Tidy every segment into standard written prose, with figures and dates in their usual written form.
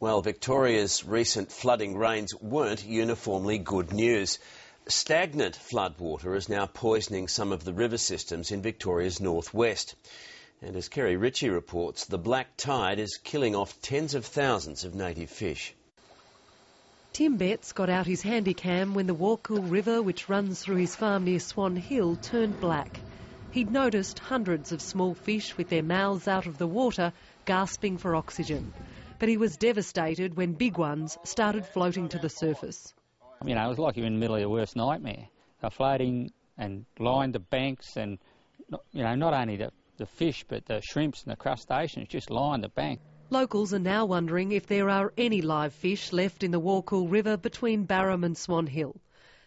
Well, Victoria's recent flooding rains weren't uniformly good news. Stagnant floodwater is now poisoning some of the river systems in Victoria's northwest. And as Kerry Ritchie reports, the black tide is killing off tens of thousands of native fish. Tim Betts got out his handycam when the Warkall River, which runs through his farm near Swan Hill, turned black. He'd noticed hundreds of small fish with their mouths out of the water, gasping for oxygen. But he was devastated when big ones started floating to the surface. You know, it was like you're in the middle of your worst nightmare. They're floating and lined the banks, and, you know, not only the fish, but the shrimps and the crustaceans just lined the bank. Locals are now wondering if there are any live fish left in the Warkall River between Barham and Swan Hill.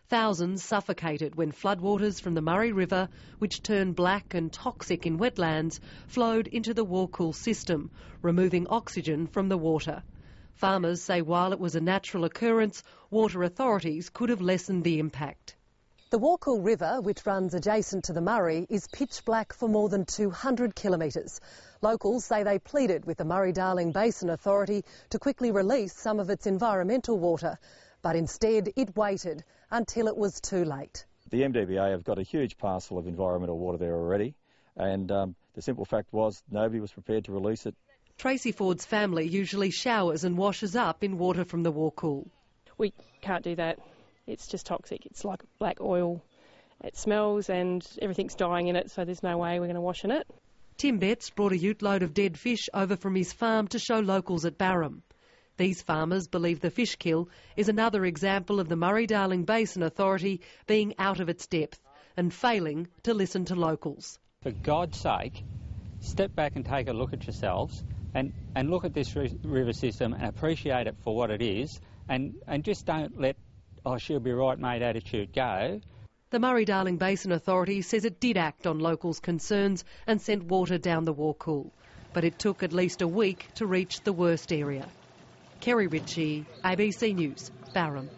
Thousands suffocated when floodwaters from the Murray River, which turn black and toxic in wetlands, flowed into the Warkall system, removing oxygen from the water. Farmers say while it was a natural occurrence, water authorities could have lessened the impact. The Warkall River, which runs adjacent to the Murray, is pitch black for more than 200 kilometres. Locals say they pleaded with the Murray-Darling Basin Authority to quickly release some of its environmental water, but instead it waited until it was too late. The MDBA have got a huge parcel of environmental water there already, and the simple fact was nobody was prepared to release it. Tracy Ford's family usually showers and washes up in water from the Warkall. We can't do that. It's just toxic. It's like black oil. It smells and everything's dying in it, so there's no way we're going to wash in it. Tim Betts brought a ute load of dead fish over from his farm to show locals at Barham. These farmers believe the fish kill is another example of the Murray-Darling Basin Authority being out of its depth and failing to listen to locals. For God's sake, step back and take a look at yourselves and look at this river system and appreciate it for what it is, and just don't let, oh, she'll be right mate attitude go. The Murray-Darling Basin Authority says it did act on locals' concerns and sent water down the Warkall, but it took at least a week to reach the worst area. Kerry Ritchie, ABC News, Barham.